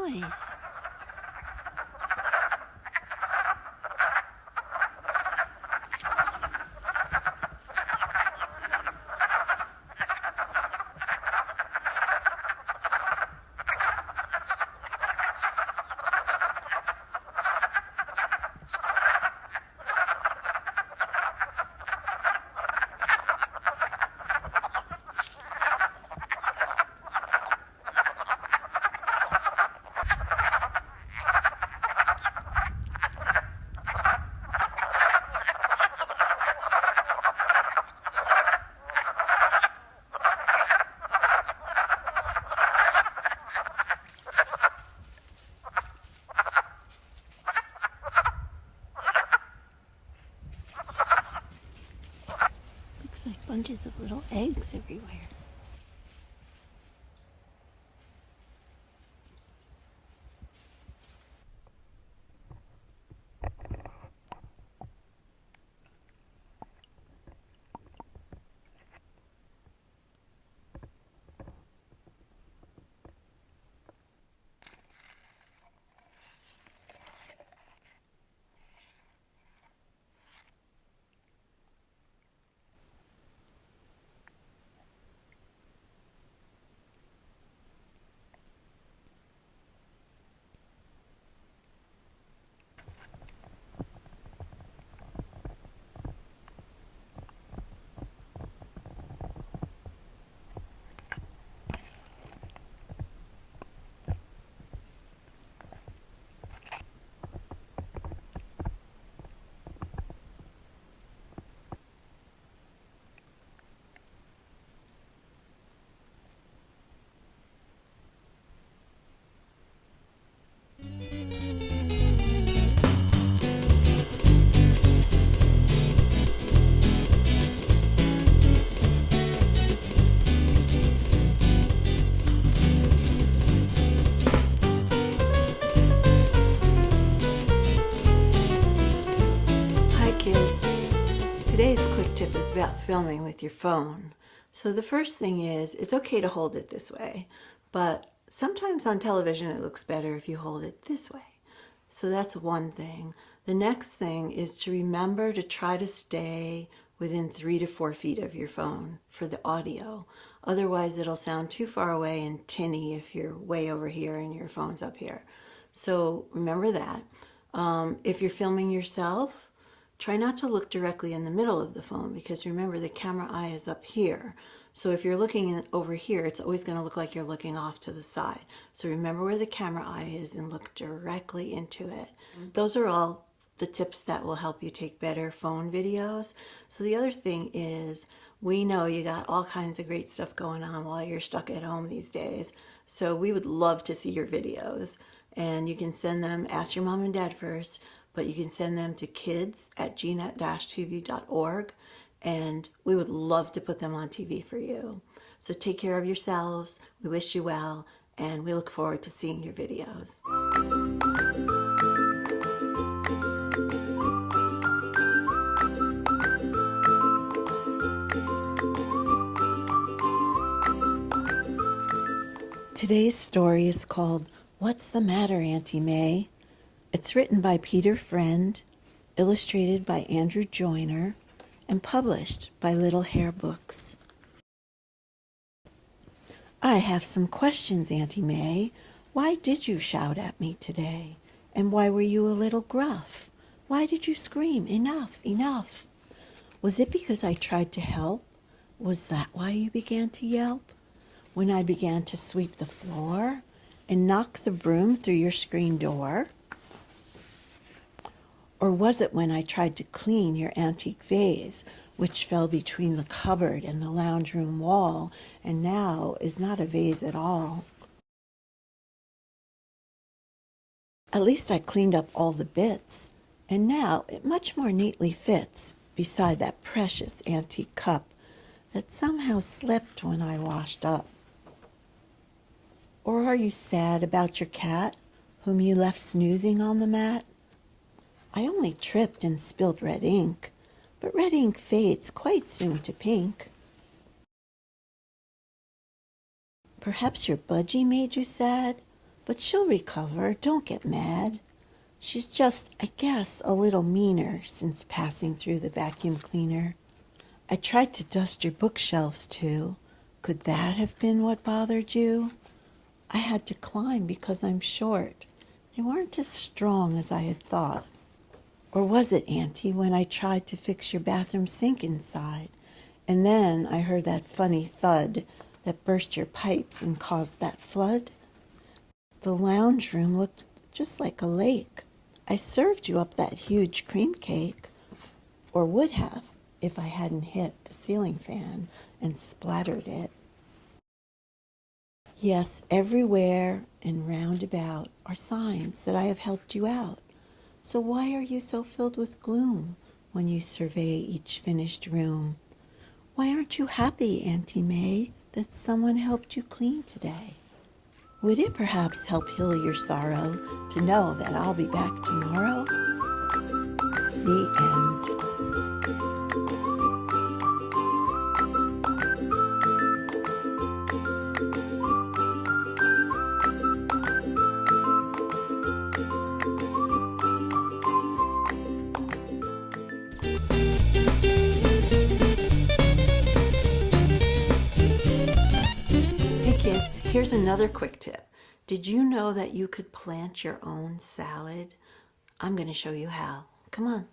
noise? Looks like bunches of little eggs everywhere. Today's quick tip is about filming with your phone. So the first thing is, it's okay to hold it this way, but sometimes on television it looks better if you hold it this way. So that's one thing. The next thing is to remember to try to stay within 3 to 4 feet of your phone for the audio. Otherwise it'll sound too far away and tinny if you're way over here and your phone's up here. So remember that. If you're filming yourself, try not to look directly in the middle of the phone, because remember the camera eye is up here. So if you're looking over here, it's always going to look like you're looking off to the side. So remember where the camera eye is and look directly into it. Those are all the tips that will help you take better phone videos. So the other thing is, we know you got all kinds of great stuff going on while you're stuck at home these days. So we would love to see your videos. And you can send them, ask your mom and dad first, but you can send them to kids@GNAT-TV.org, and we would love to put them on TV for you. So take care of yourselves. We wish you well, and we look forward to seeing your videos. Today's story is called What's the Matter, Auntie May? It's written by Peter Friend, illustrated by Andrew Joyner, and published by Little Hare Books. I have some questions, Auntie May. Why did you shout at me today? And why were you a little gruff? Why did you scream, enough, enough? Was it because I tried to help? Was that why you began to yelp? When I began to sweep the floor and knock the broom through your screen door? Or was it when I tried to clean your antique vase, which fell between the cupboard and the lounge room wall, and now is not a vase at all? At least I cleaned up all the bits, and now it much more neatly fits beside that precious antique cup that somehow slipped when I washed up. Or are you sad about your cat, whom you left snoozing on the mat? I only tripped and spilled red ink, but red ink fades quite soon to pink. Perhaps your budgie made you sad, But she'll recover. Don't get mad. She's just, I guess, a little meaner since passing through the vacuum cleaner. I tried to dust your bookshelves, too. Could that have been what bothered you? I had to climb because I'm short. They weren't as strong as I had thought. Or was it, Auntie, when I tried to fix your bathroom sink inside? And then I heard that funny thud that burst your pipes and caused that flood? The lounge room looked just like a lake. I served you up that huge cream cake, or would have if I hadn't hit the ceiling fan and splattered it. Yes, everywhere and round about are signs that I have helped you out. So why are you so filled with gloom when you survey each finished room? Why aren't you happy, Auntie May, that someone helped you clean today? Would it perhaps help heal your sorrow to know that I'll be back tomorrow? The end. Here's another quick tip. Did you know that you could plant your own salad? I'm going to show you how. Come on.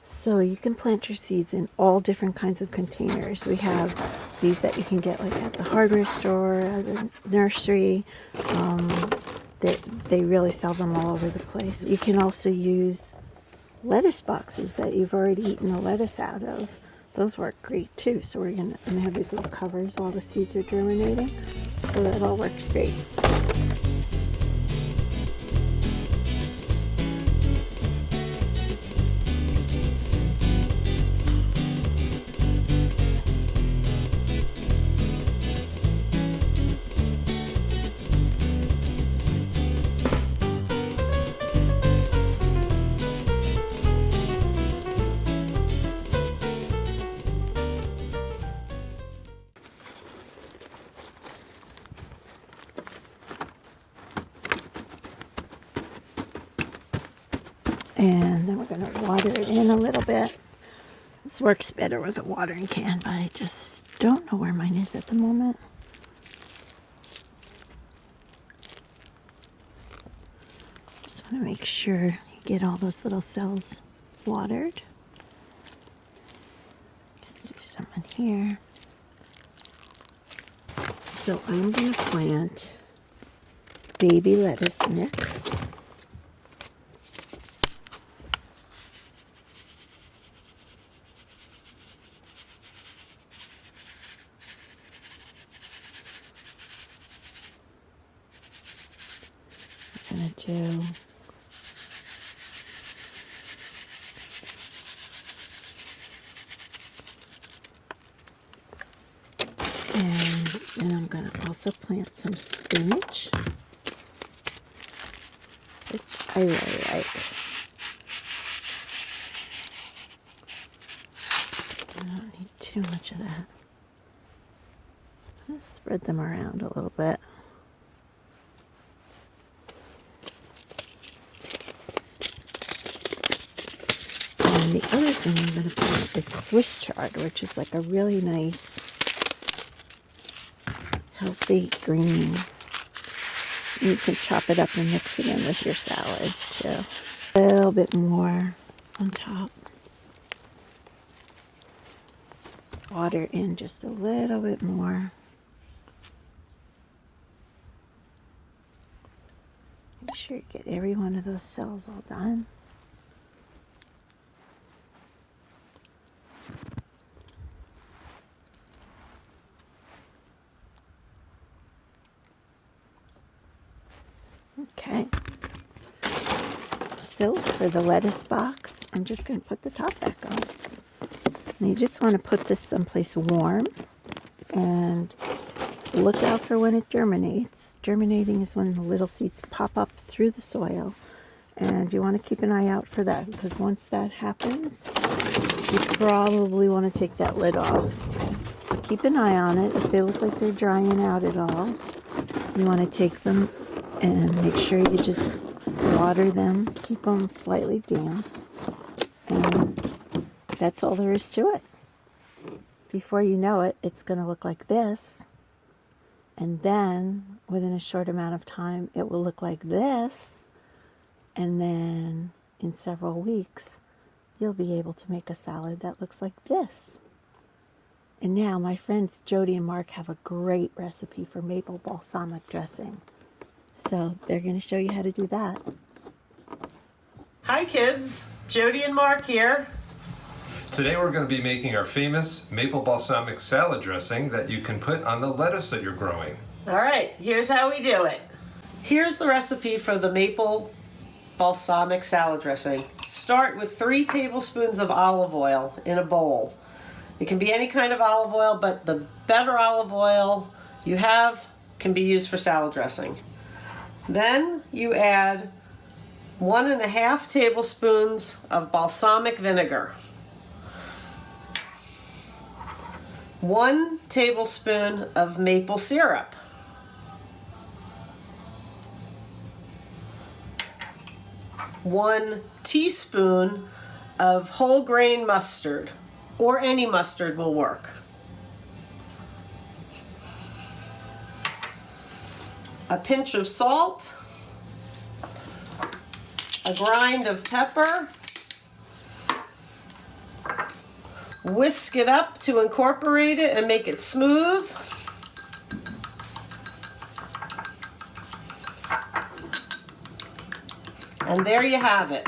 So you can plant your seeds in all different kinds of containers. We have these that you can get like at the hardware store, at the nursery. They really sell them all over the place. You can also use lettuce boxes that you've already eaten the lettuce out of. Those work great too. So and they have these little covers while the seeds are germinating. So that all works great. And then we're going to water it in a little bit. This works better with a watering can, but I just don't know where mine is at the moment. Just want to make sure you get all those little cells watered. Do some in here. So I'm going to plant baby lettuce mix. Gonna do and then I'm gonna also plant some spinach, which I really like. I don't need too much of that. I'm gonna spread them around a little bit. And the other thing I'm going to plant is Swiss chard, which is like a really nice, healthy green. You can chop it up and mix it in with your salads too. A little bit more on top. Water in just a little bit more. Make sure you get every one of those cells all done. Okay, so for the lettuce box, I'm just going to put the top back on. And you just want to put this someplace warm and look out for when it germinates. Germinating is when the little seeds pop up through the soil, and you want to keep an eye out for that, because once that happens, you probably want to take that lid off. Keep an eye on it. If they look like they're drying out at all, you want to take them And make sure you just water them, keep them slightly damp, and that's all there is to it. Before you know it, it's going to look like this, and then within a short amount of time it will look like this, and then in several weeks you'll be able to make a salad that looks like this. And now my friends Jody and Mark have a great recipe for maple balsamic dressing, so they're going to show you how to do that. Hi kids, Jody and Mark here. Today we're going to be making our famous maple balsamic salad dressing that you can put on the lettuce that you're growing. All right, here's how we do it. Here's the recipe for the maple balsamic salad dressing. Start with 3 tablespoons of olive oil in a bowl. It can be any kind of olive oil, but the better olive oil you have can be used for salad dressing. Then you add 1.5 tablespoons of balsamic vinegar, 1 tablespoon of maple syrup, 1 teaspoon of whole grain mustard, or any mustard will work, a pinch of salt, a grind of pepper. Whisk it up to incorporate it and make it smooth. And there you have it.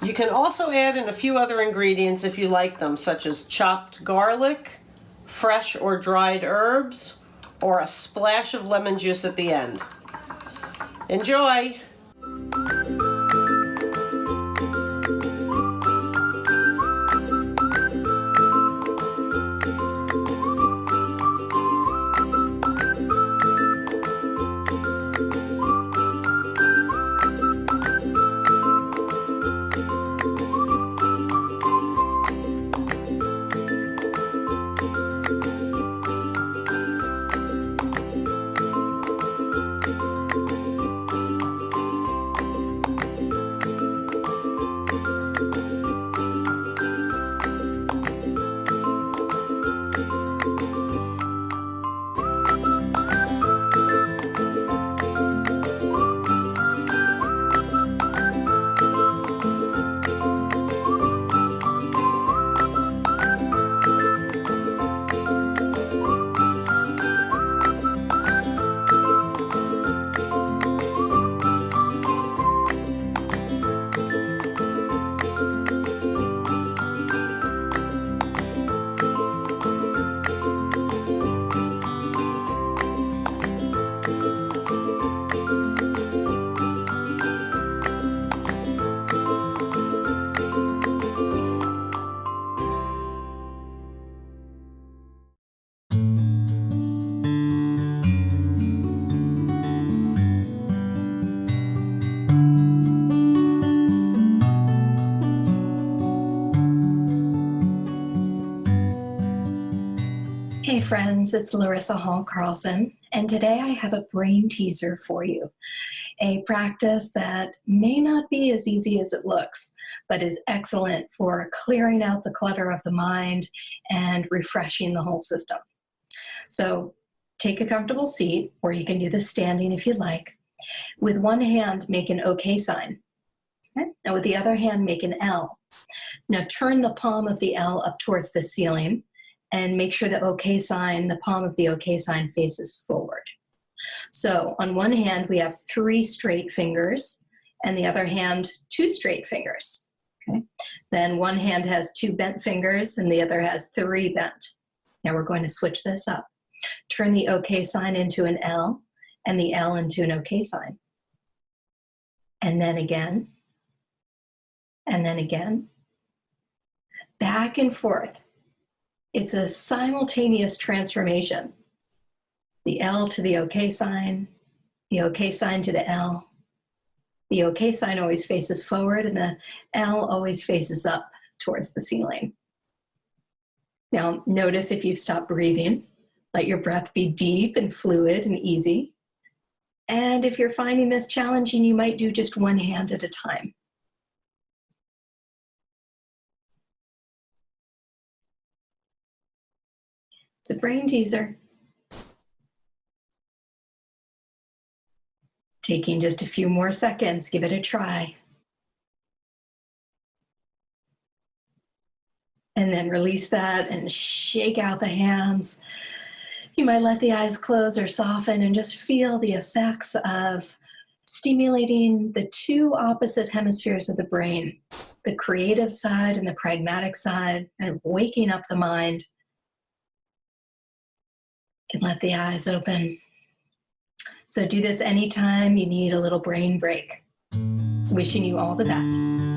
You can also add in a few other ingredients if you like them, such as chopped garlic, fresh or dried herbs, or a splash of lemon juice at the end. Enjoy! Hey friends, it's Larissa Hall Carlson, and today I have a brain teaser for you. A practice that may not be as easy as it looks, but is excellent for clearing out the clutter of the mind and refreshing the whole system. So take a comfortable seat, or you can do this standing if you'd like. With one hand, make an OK sign. Okay? And with the other hand, make an L. Now turn the palm of the L up towards the ceiling, and make sure the OK sign, the palm of the OK sign faces forward. So on one hand, we have 3 straight fingers, and the other hand, 2 straight fingers. Okay? Then one hand has 2 bent fingers, and the other has 3 bent. Now we're going to switch this up. Turn the OK sign into an L, and the L into an OK sign. And then again, and then again. Back and forth. It's a simultaneous transformation. The L to the OK sign, the OK sign to the L. The OK sign always faces forward, and the L always faces up towards the ceiling. Now, notice if you've stopped breathing, let your breath be deep and fluid and easy. And if you're finding this challenging, you might do just one hand at a time. It's a brain teaser. Taking just a few more seconds, give it a try. And then release that and shake out the hands. You might let the eyes close or soften and just feel the effects of stimulating the two opposite hemispheres of the brain, the creative side and the pragmatic side, and waking up the mind. And let the eyes open. So do this anytime you need a little brain break. Wishing you all the best.